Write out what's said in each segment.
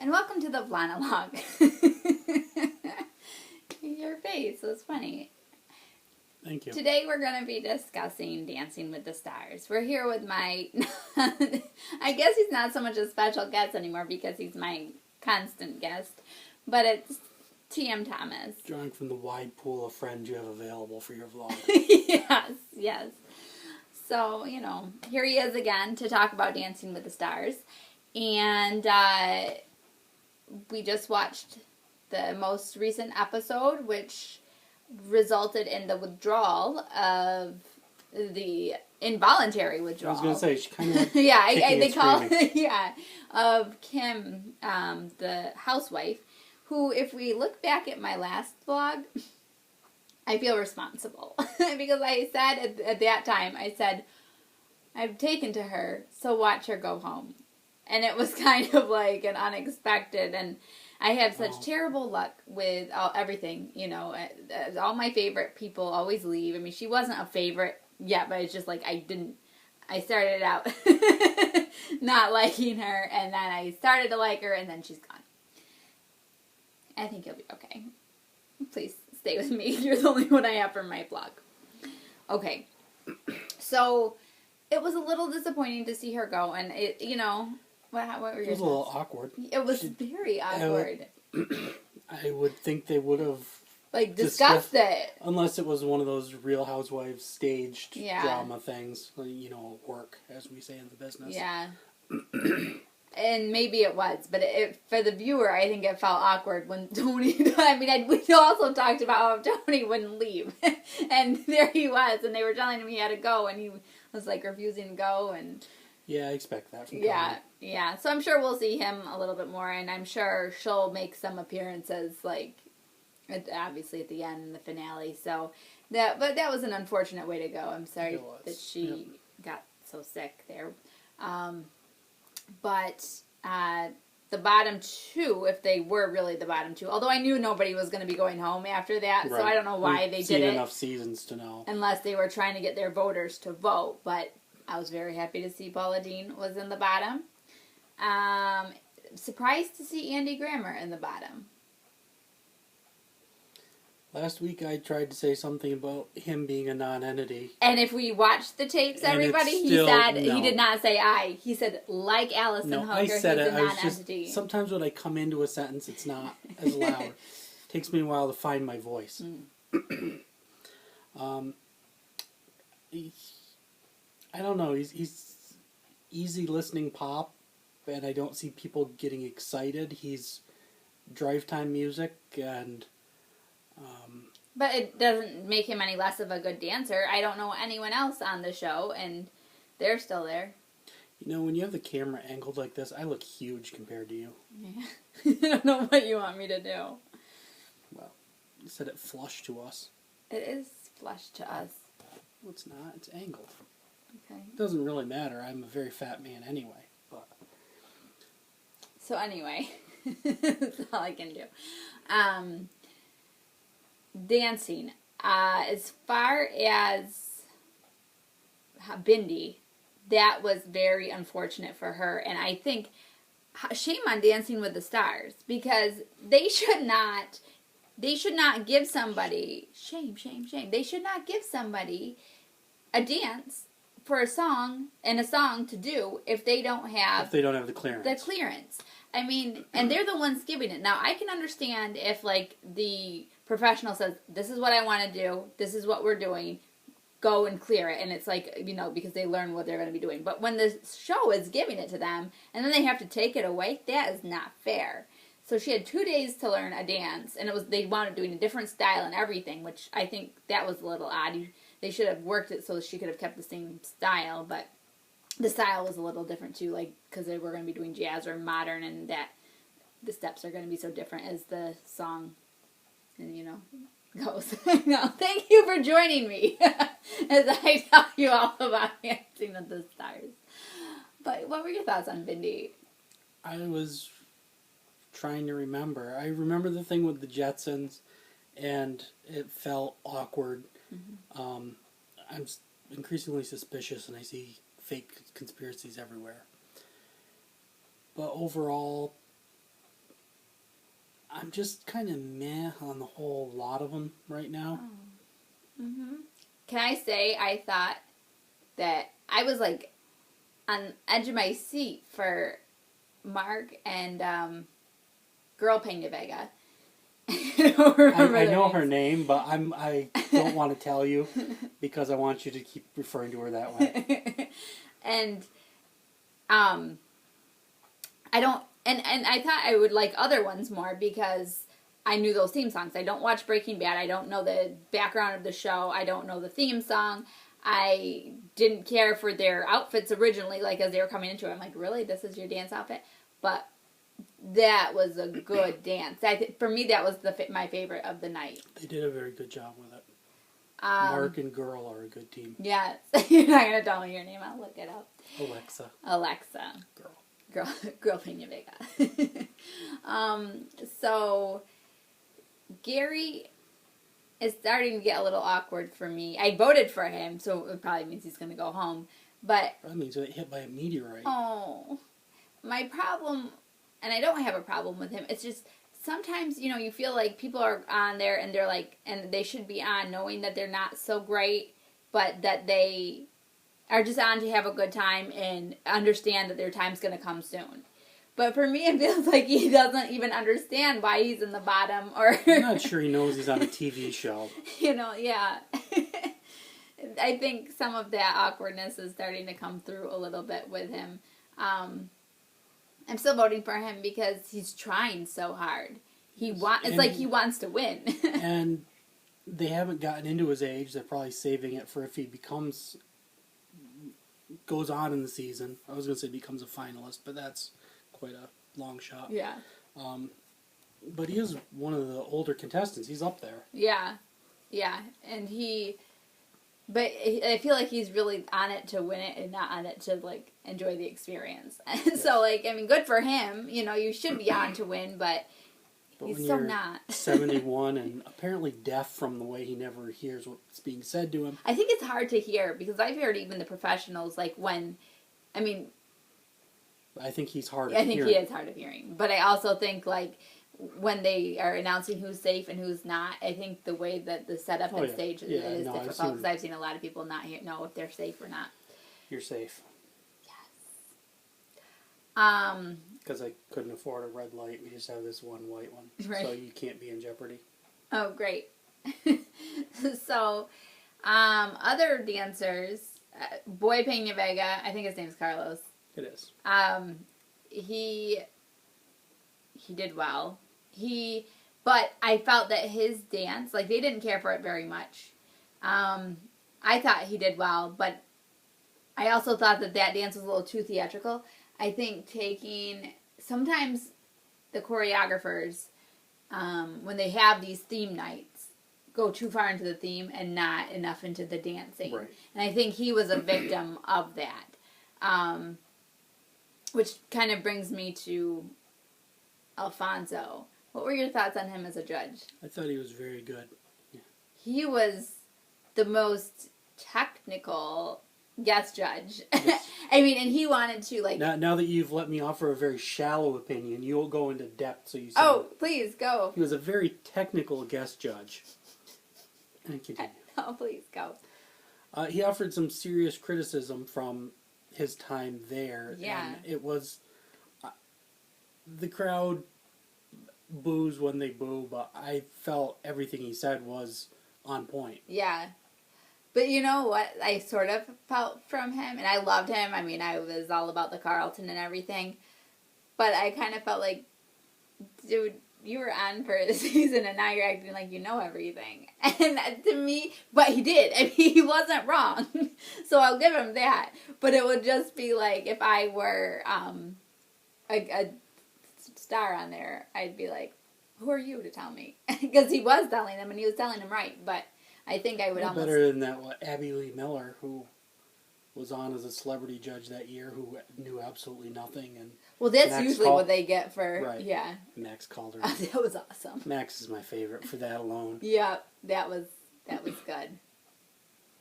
and welcome to the Vlanalog. Your face was funny. Thank you. Today we're going to be discussing Dancing with the Stars. We're here with my, I guess he's not so much a special guest anymore because he's my constant guest, but it's T.M. Thomas. Drawing from the wide pool of friends you have available for your vlog. Yes. So, you know, here he is again to talk about Dancing with the Stars. And we just watched the most recent episode, which resulted in the withdrawal of the involuntary withdrawal. I was going to say, she kind of they call of Kim, the housewife, who, if we look back at my last vlog, I feel responsible. Because I said at that time, I said, I've taken to her, so watch her go home. And it was kind of like an unexpected, and I have such terrible luck with everything, you know. All my favorite people always leave. I mean, she wasn't a favorite yet, but it's just like I started out not liking her, and then I started to like her, and then she's gone. I think you'll be okay. Please stay with me. You're the only one I have for my vlog. Okay. So, it was a little disappointing to see her go, and it, you know, what were your thoughts? It was a little awkward. It was very awkward. I would think they would have discussed it. Unless it was one of those Real Housewives staged drama things, you know, work, as we say in the business. Yeah. And maybe it was, but for the viewer, I think it felt awkward when Tony, we also talked about how Tony wouldn't leave. And there he was, and they were telling him he had to go, and he was, like, refusing to go, and... Yeah, I expect that from Tony. Yeah. So I'm sure we'll see him a little bit more, and I'm sure she'll make some appearances, like, obviously at the end in the finale, so... But that was an unfortunate way to go. I'm sorry that she got so sick there. But the bottom two, if they were really the bottom two, although I knew nobody was going to be going home after that, so I don't know why they did it. Enough seasons to know. Unless they were trying to get their voters to vote, but I was very happy to see Paula Deen was in the bottom. Surprised to see Andy Grammer in the bottom. Last week I tried to say something about him being a non-entity. And if we watched the tapes, everybody, he did not say I. He said, like Allison Hunger, he's a non-entity. Sometimes when I come into a sentence, it's not as loud. It takes me a while to find my voice. I don't know. He's easy listening pop, and I don't see people getting excited. He's drive time music, and... But it doesn't make him any less of a good dancer. I don't know anyone else on the show, and they're still there. You know, when you have the camera angled like this, I look huge compared to you. Yeah. I don't know what you want me to do. Well, you said it flush to us. It is flush to us. Well, it's not. It's angled. Okay. It doesn't really matter. I'm a very fat man anyway. But. So anyway, that's all I can do. Dancing. As far as Bindi, that was very unfortunate for her, and I think shame on Dancing with the Stars, because they should not give somebody they should not give somebody a dance for a song to do if they don't have the clearance. I mean, and they're the ones giving it. Now, I can understand if, like, the professional says, this is what I want to do, this is what we're doing, go and clear it. And it's like, you know, because they learn what they're going to be doing. But when the show is giving it to them, and then they have to take it away, that is not fair. So she had 2 days to learn a dance, and they wound doing a different style and everything, which I think that was a little odd. They should have worked it so she could have kept the same style, but the style was a little different too, like, because they were going to be doing jazz or modern, and that the steps are going to be so different as the song, and, you know, goes. No, thank you for joining me as I tell you all about Dancing with the Stars. But what were your thoughts on Bindi? I was trying to remember. I remember the thing with the Jetsons, and it felt awkward. I'm increasingly suspicious, and I see fake conspiracies everywhere. But overall, I'm just kind of meh on the whole lot of them right now. Oh. Mm-hmm. Can I say I thought that I was like on the edge of my seat for Mark and Girl Peña Vega. I know her name, but I don't want to tell you because I want you to keep referring to her that way. And I don't, and I thought I would like other ones more because I knew those theme songs. I don't watch Breaking Bad. I don't know the background of the show. I don't know the theme song. I didn't care for their outfits originally, like as they were coming into it. I'm like, really? This is your dance outfit? But that was a good dance. For me, that was my favorite of the night. They did a very good job with it. Mark and Girl are a good team. Yes. You're not going to tell me your name. I'll look it up. Alexa. Girl Peña Vega. So, Gary is starting to get a little awkward for me. I voted for him, so it probably means he's going to go home. But that means he got hit by a meteorite. Oh. My problem, and I don't have a problem with him, it's just sometimes, you feel like people are on there and they're like, and they should be on knowing that they're not so great, but that they are just on to have a good time and understand that their time's going to come soon. But for me, it feels like he doesn't even understand why he's in the bottom. Or I'm not sure he knows he's on a TV show. Yeah. I think some of that awkwardness is starting to come through a little bit with him. I'm still voting for him because he's trying so hard. It's like he wants to win. And they haven't gotten into his age. They're probably saving it for if he goes on in the season. I was going to say becomes a finalist, but that's quite a long shot. Yeah. But he is one of the older contestants. He's up there. Yeah. Yeah. And but I feel like he's really on it to win it and not on it to, like, enjoy the experience. Yes. So, like, I mean, good for him. You should be on to win, but he's so not. 71 and apparently deaf from the way he never hears what's being said to him. I think it's hard to hear because I've heard even the professionals, like, I think he's hard of hearing. I think he is hard of hearing. But I also think, like, when they are announcing who's safe and who's not, I think the way that the setup and stage is difficult because I've seen a lot of people not know if they're safe or not. You're safe. Yes. Because I couldn't afford a red light. We just have this one white one. Right. So you can't be in jeopardy. Oh, great. So, other dancers, Boy Peña Vega, I think his name's Carlos. It is. He did well. But I felt that his dance, like, they didn't care for it very much. I thought he did well, but I also thought that dance was a little too theatrical. I think sometimes the choreographers, when they have these theme nights, go too far into the theme and not enough into the dancing. Right. And I think he was a victim of that. Which kind of brings me to Alfonso. What were your thoughts on him as a judge? I thought he was very good. Yeah. He was the most technical guest judge. Yes. I mean, and he wanted to, like... Now that you've let me offer a very shallow opinion, you'll go into depth, so you said... Oh, please, go. He was a very technical guest judge. And continue. Oh, please, go. He offered some serious criticism from his time there. Yeah. And it was... the crowd boos when they boo, but I felt everything he said was on point. Yeah. But you know what I sort of felt from him? And I loved him. I mean, I was all about the Carlton and everything. But I kind of felt like, dude, you were on for the season and now you're acting like you know everything. And to me, but he did. I mean, he wasn't wrong. So I'll give him that. But it would just be like if I were a star on there, I'd be like, who are you to tell me? Because he was telling them and he was telling them right. But I think I would almost... Better than that, Abby Lee Miller, who was on as a celebrity judge that year, who knew absolutely nothing. And well, that's usually what they get for... Right. Yeah. Max called her. That was awesome. Max is my favorite for that alone. Yeah, that was good.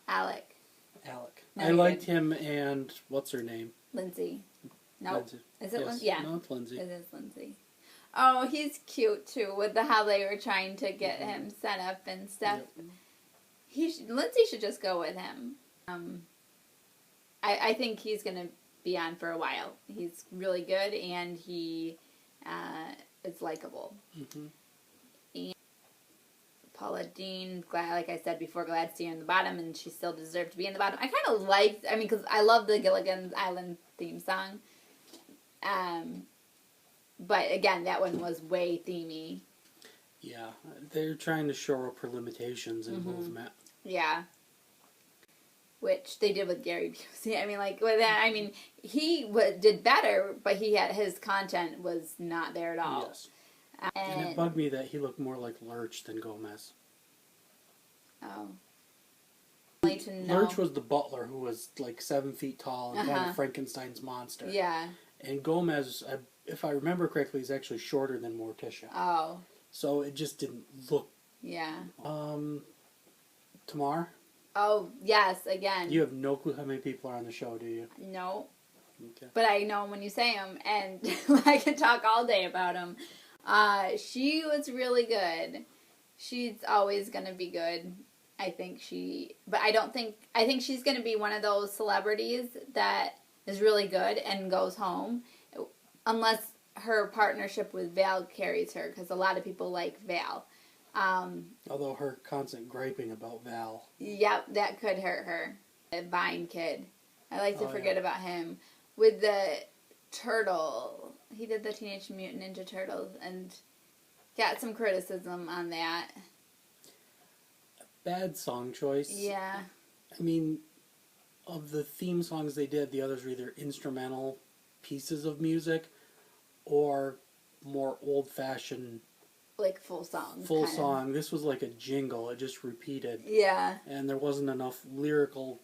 Alec. No, I liked him and... What's her name? Lindsay. No. Lindsay. Is it yes. Lindsay? Yeah. No, it's Lindsay. It is Lindsay. Oh, he's cute too with how they were trying to get him set up and stuff. Yep. Lindsay should just go with him. I think he's gonna be on for a while. He's really good and he is likable. Mm-hmm. And Paula Dean, like I said before, glad to see her in the bottom, and she still deserved to be in the bottom. I kind of liked, because I love the Gilligan's Island theme song. But again, that one was way themey. Yeah, they're trying to shore up her limitations in movement. Yeah. Which they did with Gary Busey. With that, he did better, but his content was not there at all. Yes. And it bugged me that he looked more like Lurch than Gomez. Oh. Lurch was the butler who was like 7 feet tall and kind of Frankenstein's monster. Yeah. And Gomez, if I remember correctly, is actually shorter than Morticia. Oh. So it just didn't look... Yeah. Tamar? Oh, yes, again. You have no clue how many people are on the show, do you? No. Okay. But I know when you say them, and I can talk all day about them. She was really good. She's always going to be good. I think she's going to be one of those celebrities that is really good and goes home. Unless her partnership with Val carries her, because a lot of people like Val. Although her constant griping about Val. Yep, that could hurt her. The Vine kid. I like to forget about him. With the turtle. He did the Teenage Mutant Ninja Turtles and got some criticism on that. Bad song choice. Yeah. Of the theme songs they did, the others were either instrumental pieces of music or more old-fashioned... Like full song. Full song. This was like a jingle. It just repeated. Yeah. And there wasn't enough lyrical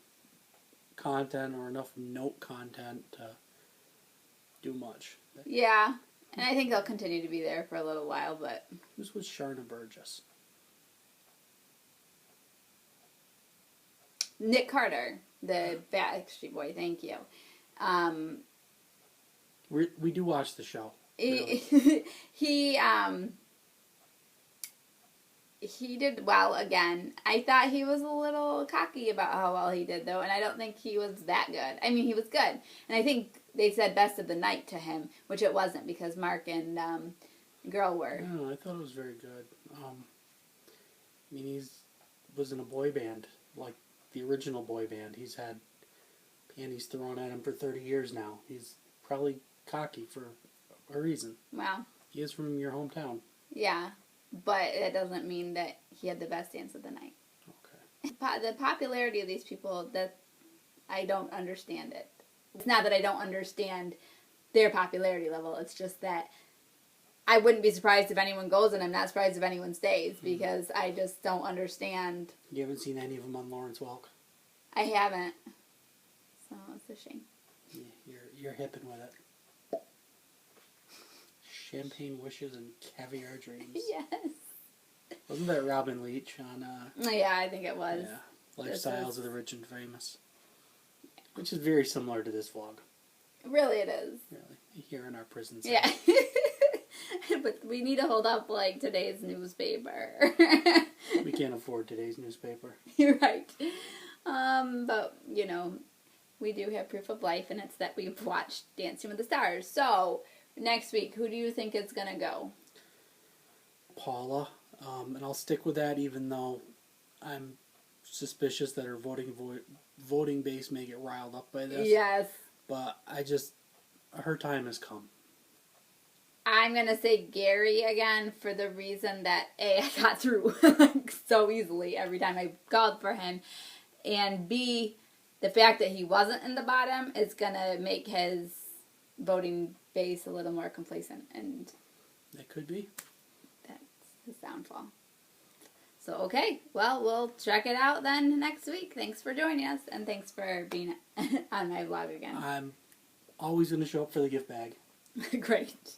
content or enough note content to do much. Yeah. And I think they'll continue to be there for a little while, but... Who's with Sharna Burgess? Nick Carter, the Backstreet Boy, thank you. We do watch the show. Really. He did well again. I thought he was a little cocky about how well he did, though, and I don't think he was that good. He was good. And I think they said best of the night to him, which it wasn't, because Mark and Girl were. No, I thought it was very good. He was in a boy band, like the original boy band. He's had panties thrown at him for 30 years now. He's probably cocky for a reason. Wow. He is from your hometown. Yeah. But it doesn't mean that he had the best dance of the night. Okay. The popularity of these people, that I don't understand it. It's not that I don't understand their popularity level. It's just that I wouldn't be surprised if anyone goes, and I'm not surprised if anyone stays, because I just don't understand. You haven't seen any of them on Lawrence Welk? I haven't. So it's a shame. Yeah, you're hipping with it. Champagne Wishes and Caviar Dreams. Yes. Wasn't that Robin Leach on... yeah, I think it was. Yeah, Lifestyles of the Rich and Famous. Which is very similar to this vlog. Really, it is. Really. Here in our prison cell. Yeah. But we need to hold up, like, today's newspaper. We can't afford today's newspaper. You're right. But, we do have proof of life, and it's that we've watched Dancing with the Stars. So... Next week, who do you think is going to go? Paula. And I'll stick with that, even though I'm suspicious that her voting base may get riled up by this. Yes. But her time has come. I'm going to say Gary again for the reason that, A, I got through so easily every time I called for him. And B, the fact that he wasn't in the bottom is going to make his voting base a little more complacent, and that could be. That's his downfall. So, okay, well, we'll check it out then next week. Thanks for joining us, and thanks for being on my vlog again. I'm always going to show up for the gift bag. Great.